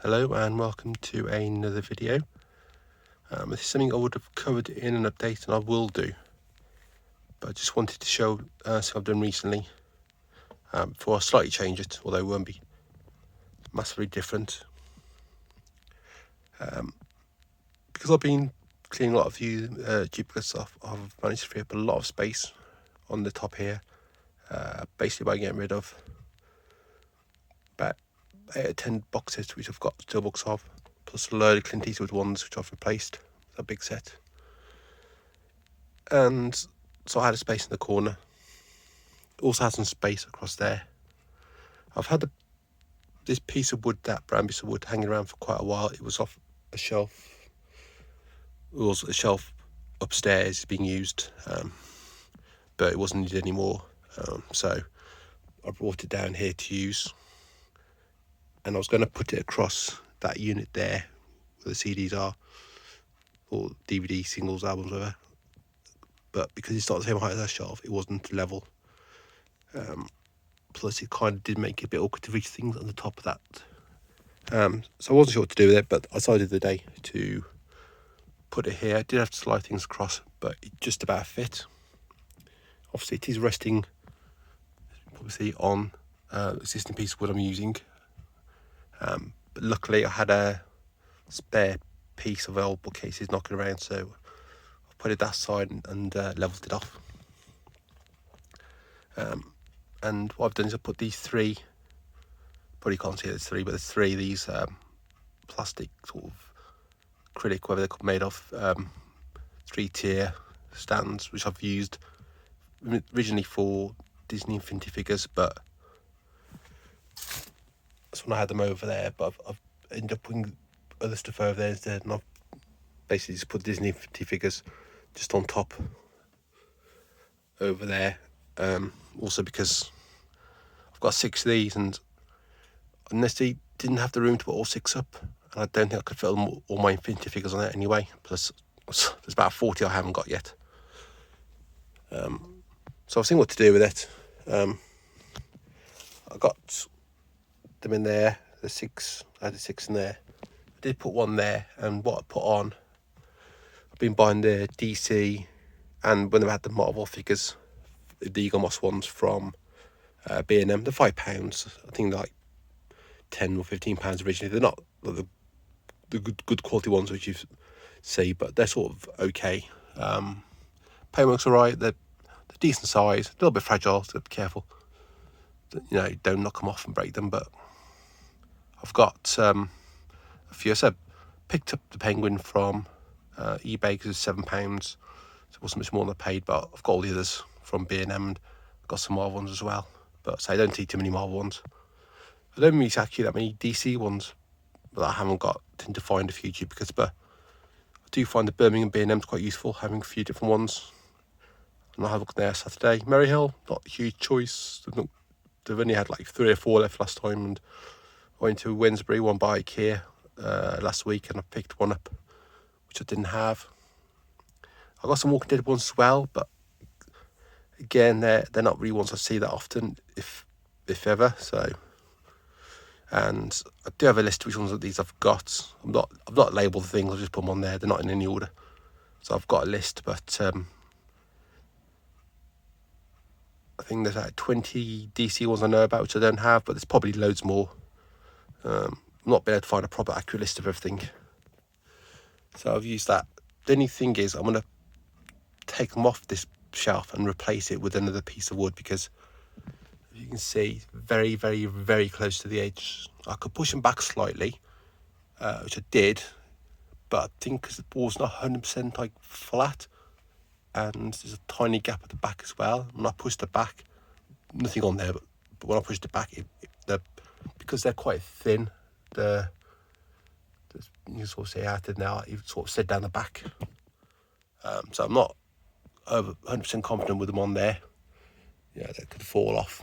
Hello and welcome to another video. This is something I would have covered in an update, and I will do, but I just wanted to show something I've done recently before I slightly change it, although it won't be massively different. Because I've been cleaning a lot of the duplicates off, I've managed to free up a lot of space on the top here, basically by getting rid of about 8 or 10 boxes which I've got steelbooks of, plus a load of Clint Eastwood ones which I've replaced with a big set. And so I had a space in the corner. Also had some space across there. I've had this piece of wood, that brown piece of wood, hanging around for quite a while. It was off a shelf. It was a shelf upstairs being used, but it wasn't needed anymore. So I brought it down here to use. And I was going to put it across that unit there where the CDs are, or DVD, singles, albums, whatever. But because it's not the same height as that shelf, it wasn't level. Plus it kind of did make it a bit awkward to reach things on the top of that. So I wasn't sure what to do with it, but I decided the day to put it here. I did have to slide things across, but it just about fit. Obviously it is resting, obviously, on existing piece of wood I'm using. But luckily I had a spare piece of old bookcases knocking around, so I put it that side and levelled it off. And what I've done is I put these three, probably can't see there's three, but there's three of these plastic sort of acrylic, whatever they're made of, 3-tier stands, which I've used originally for Disney Infinity figures, but that's when I had them over there. But I've ended up putting other stuff over there instead, and I've basically just put Disney Infinity figures just on top over there. Also because I've got 6 of these, and unless they didn't have the room to put all 6 up, and I don't think I could fit all my Infinity figures on it anyway. Plus, there's about 40 I haven't got yet. So I was thinking what to do with it. I got them in there, the 6, I had the 6 in there. I did put one there, and what I put on, I've been buying the DC, and when they had the Marvel figures, the Eagle Moss ones from B&M, they're £5. I think they're like £10 or £15 originally. They're not the good quality ones which you see, but they're sort of okay. Paintwork's alright. They're decent size, a little bit fragile, so be careful. You know, don't knock them off and break them. But I've got a few. I picked up the Penguin from eBay because it's £7, so it wasn't much more than I paid. But I've got all the others from B&M, and I've got some Marvel ones as well. But so I don't see too many Marvel ones. I don't really actually that many DC ones, but I haven't got. Tend to find a few duplicates, but I do find the Birmingham B&M's quite useful, having a few different ones. And I'll have a look there Saturday. Maryhill, not a huge choice. They've only had like 3 or 4 left last time, and I went to Wednesbury, one by IKEA last week, and I picked one up which I didn't have. I got some Walking Dead ones as well, but again, they're not really ones I see that often, if ever. So, and I do have a list of which ones of these I've got. I've not labelled the things. I've just put them on there. They're not in any order, so I've got a list. But I think there's like 20 DC ones I know about which I don't have, but there's probably loads more. I'm not been able to find a proper accurate list of everything, so I've used that. The only thing is I'm going to take them off this shelf and replace it with another piece of wood, because as you can see, very, very, very close to the edge. I could push them back slightly, which I did, but I think because the board's not 100% like flat, and there's a tiny gap at the back as well. When I pushed it back, nothing on there, but when I pushed it back, because they're quite thin, you can sort of see how it now, it sort of slid down the back. So I'm not over 100% confident with them on there. Yeah, they could fall off.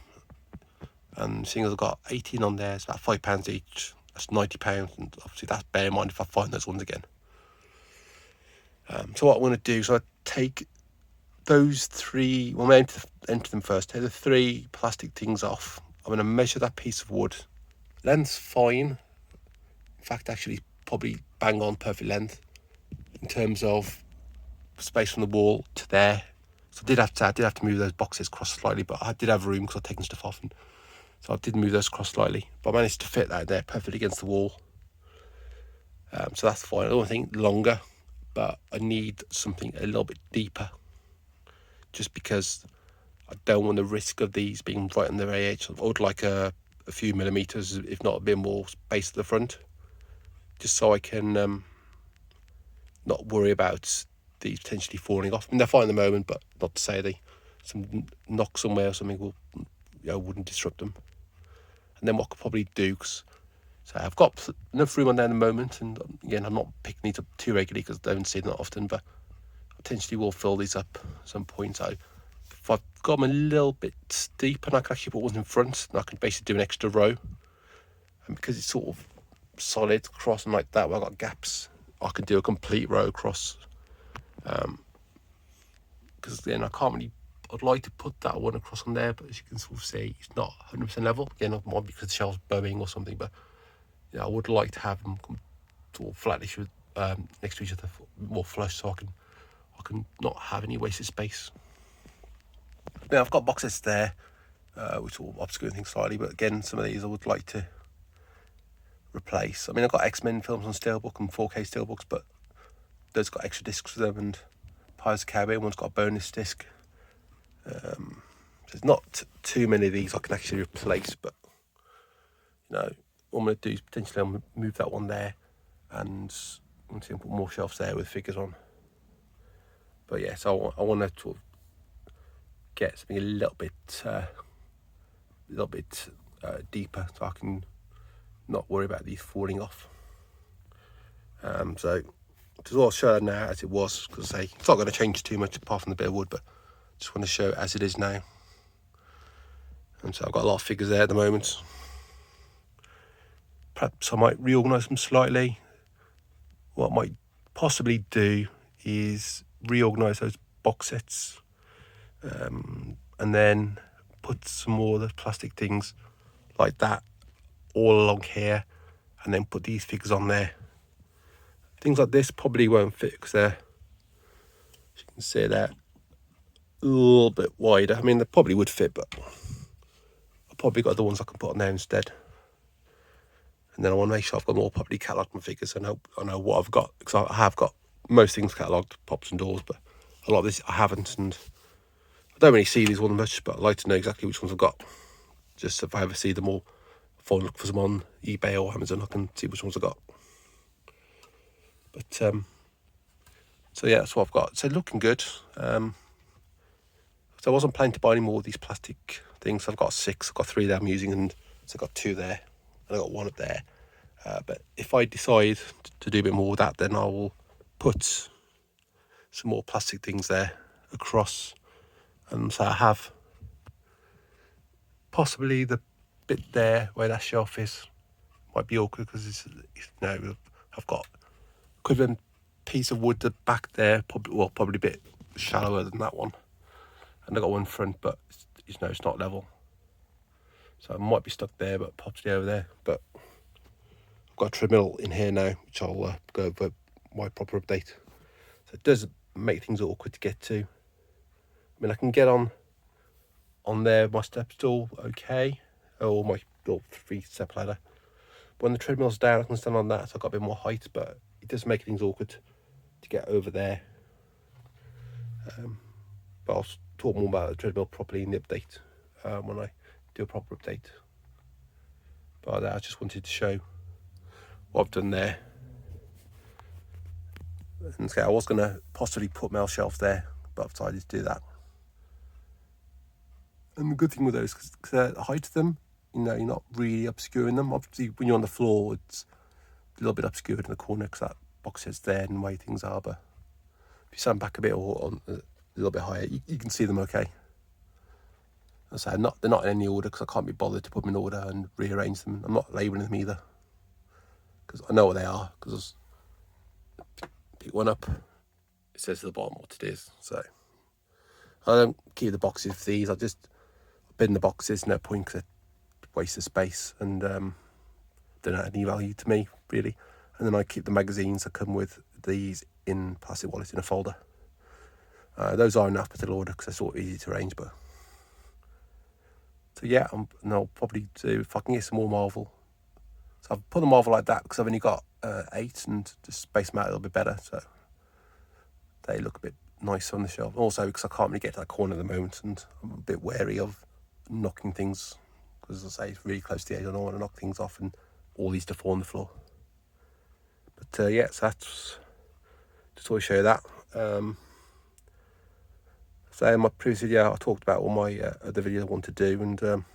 And seeing as I've got 18 on there, it's about £5 each. That's £90, and obviously that's bear in mind if I find those ones again. So what I'm going to do is I take those 3, well, I'm going to enter them first. Take the 3 plastic things off. I'm going to measure that piece of wood. Length's fine. In fact, actually, probably bang on perfect length in terms of space from the wall to there. So I did have to move those boxes across slightly, but I did have room because I'd taken stuff off, and so I did move those across slightly. But I managed to fit that there perfectly against the wall. So that's fine. I don't think longer, but I need something a little bit deeper, just because I don't want the risk of these being right on their edge. I would like a few millimeters, if not a bit more space at the front, just so I can not worry about these potentially falling off. I mean, they're fine at the moment, but not to say some knock somewhere or something wouldn't disrupt them. And then what I could probably do, so I've got enough room on there at the moment, and again, I'm not picking these up too regularly because I don't see them that often, but I potentially will fill these up at some point. So if I've got them a little bit deep and I can actually put one in front, and I can basically do an extra row, and because it's sort of solid across and like that, where I've got gaps, I can do a complete row across. Because then I can't really, I'd like to put that one across on there, but as you can sort of see, it's not 100% level. Again, it might be because the shelves bowing or something, but I would like to have them sort of flattish with, next to each other, more flush, so I can not have any wasted space. Now I've got boxes there, which will obscure things slightly, but again, some of these I would like to replace. I mean, I've got X-Men films on Steelbook and 4K Steelbooks, but those got extra discs for them, and Pirates of the Caribbean one's got a bonus disc. There's not too many of these I can actually replace, but what I'm going to do is potentially I'm going to move that one there, and I'm going to put more shelves there with figures on. But yeah, so I want to sort of get something a little bit deeper, so I can not worry about these falling off. So I'll show that now as it was, because it's not going to change too much apart from the bit of wood, but I just want to show it as it is now. And so I've got a lot of figures there at the moment. Perhaps I might reorganise them slightly. What I might possibly do is reorganise those box sets, and then put some more of the plastic things like that all along here, and then put these figures on there. Things like this probably won't fit because they're, as you can see, they're a little bit wider. I mean, they probably would fit, but I've probably got the ones I can put on there instead. And then I want to make sure I've got more properly catalogued my figures. I know what I've got, because I have got most things catalogued, pops and doors, but a lot of this I haven't, and I don't really see these ones much, but I'd like to know exactly which ones I've got. Just if I ever see them all, if I look for them on eBay or Amazon, I can see which ones I've got. But so yeah, that's what I've got. So looking good. So I wasn't planning to buy any more of these plastic things. I've got 6. I've got 3 that I'm using, and so I've got 2 there, and I've got 1 up there. But if I decide to do a bit more with that, then I will put some more plastic things there across, and so I have possibly the bit there where that shelf is might be awkward because I've got equivalent piece of wood back there, probably a bit shallower than that one, and I got one front, but it's not level, so I might be stuck there, but possibly over there. But I've got a treadmill in here now, which I'll go over my proper update. So it does make things awkward to get to. I mean, I can get on there, my step stool, okay, or my little 3-step ladder. But when the treadmill's down, I can stand on that, so I've got a bit more height, but it does make things awkward to get over there. But I'll talk more about the treadmill properly in the update, when I do a proper update. But I just wanted to show what I've done there. And so I was going to possibly put mail shelves there, but I've decided to do that. And the good thing with those, because the height of them, you're not really obscuring them. Obviously, when you're on the floor, it's a little bit obscured in the corner because that box is there and the way things are. But if you stand back a bit or on a little bit higher, you can see them okay. And so they're not in any order because I can't be bothered to put them in order and rearrange them. I'm not labelling them either because I know what they are, because pick one up, it says at the bottom what it is. So I don't keep the boxes for these. I just bin the boxes. No point, because they waste of space, and they're not any value to me really. And then I keep the magazines that come with these in plastic wallets in a folder. Those are in alphabetical order because they're sort of easy to arrange. But so yeah, and I'll probably do, if I can get some more Marvel. So I've put the Marvel like that because I've only got 8, and just space them out a little bit better, so they look a bit nicer on the shelf. Also because I can't really get to that corner at the moment, and I'm a bit wary of knocking things, because as I say, it's really close to the edge. I don't want to knock things off and all these to fall on the floor. But yeah, so that's just want to show you that. So in my previous video, I talked about all my other videos I want to do, and I'm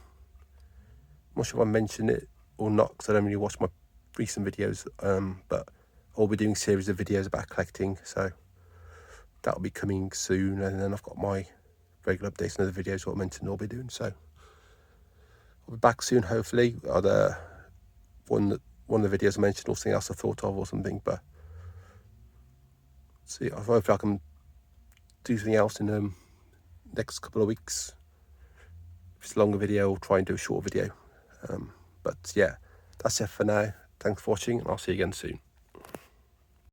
not sure if I mentioned it or not because I don't really watch my recent videos. But I'll be doing a series of videos about collecting, so that'll be coming soon. And then I've got my regular updates and other videos what I mentioned I'll be doing. So I'll be back soon, hopefully. Either one of the videos I mentioned or something else I thought of or something. But see, hopefully I can do something else in next couple of weeks. If it's a longer video, I'll try and do a short video. But yeah, that's it for now. Thanks for watching, and I'll see you again soon.